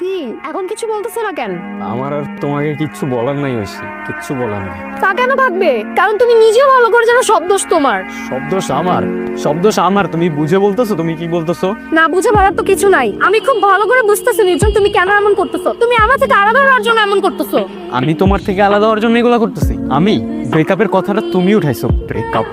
কি এখন কিছু বলতেছে না কেন? আমার আর তোমাকে কিচ্ছু বলার নাই ঐশী, কিচ্ছু বলার নেই। তা কেন থাকবে? কারণ তুমি নিজেও ভালো করে জানো সব দোষ তোমার। সব দোষ আমার, তুমি বুঝে বলতেছো? তুমি কি বলতেছো? না বুঝে বলার তো কিছু নাই, আমি খুব ভালো করে বুঝতেছি নির্জন তুমি কেন এমন করতেছো। তুমি আমার থেকে আলাদা হওয়ার জন্য এমন করতেছো। আমি তোমার থেকে আলাদা হওয়ার জন্য এগুলো করতেছি? আমি ব্রেকআপের কথাটা তুমি উঠাইছো। ব্রেকআপ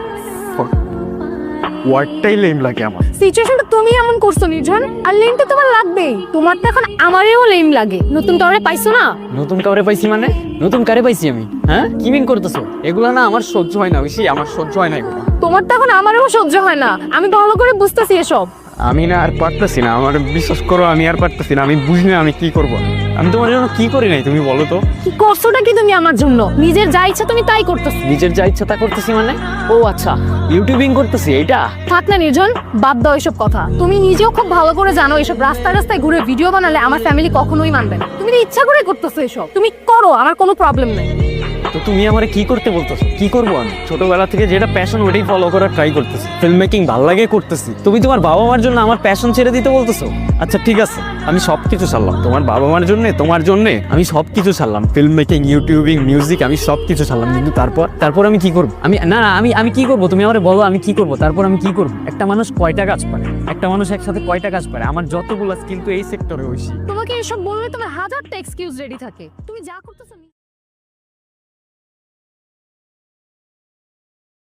ওয়ার্ডটাই লেম লাগে আমার। সিচুয়েশনটা তুমি এমন করছো নির্জন, আর লেম তো তোমার লাগবেই। তোমার তো এখন আমারেও লেম লাগে। নতুন কাউরে পাইছো না? নতুন কাউরে পাইছি মানে? নতুন কারে পাইছি আমি? হ্যাঁ, কি মিন করতেছো? এগুলা না আমার সহ্য হয় না ঐশী, আমার সহ্য হয় না এগুলো। তোমার তো এখন আমারও সহ্য হয় না। আমি ভালো করে বুঝতেছি এসব। আমি না আর পারতেছি না, আমার বিশ্বাস করো আমি আর পারতেছি না। আমি বুঝি না আমি কি করব। আমি তোমার জন্য কি করি নাই তুমি বলো তো? কি করছোটা কি তুমি আমার জন্য? নিজের যা ইচ্ছা তুমি তাই করতেছো। নিজের যা ইচ্ছা তা করতেছি মানে? ও আচ্ছা, ইউটিউবিং করতেছি এইটা? থাক না নির্জন, বাদ দাও এসব কথা। তুমি নিজেও খুব ভালো করে জানো এসব রাস্তায় রাস্তায় ঘুরে ভিডিও বানালে আমার ফ্যামিলি কখনোই মানবে না। তুমি তো ইচ্ছা করে করতেছো এসব। তুমি করো, আমার কোনো প্রবলেম নেই। তো তুমি আমারে কি করতে বলতেছো? কি করবো আমি? ছোটবেলা থেকে যেটা প্যাশন ওটাই ফলো করার ট্রাই করতেছি। ফিল্ম মেকিং ভালো লাগে করতেছি। তুমি তোমার বাবা মার জন্য আমার প্যাশন ছেড়ে দিতে বলতেছো? আচ্ছা ঠিক আছে, আমি সবকিছু ছাড়লাম তোমার বাবা মার জন্য, তোমার জন্য আমি সবকিছু ছাড়লাম। ফিল্ম মেকিং, ইউটিউবিং, মিউজিক, আমি সবকিছু ছাড়লাম। কিন্তু তারপর আমি কি করবো? আমি কি করবো? তুমি আমারে বলো আমি কি করবো? তারপর আমি কি করবো? একটা মানুষ কয়টা কাজ পারে? একটা মানুষ একসাথে কয়টা কাজ পারে? আমার যতগুলো স্কিল তো এই সেক্টরে হইছি। তোমাকে এসব বললে তোমার হাজারটা এক্সকিউজ রেডি থাকে। তুমি যা করতেছো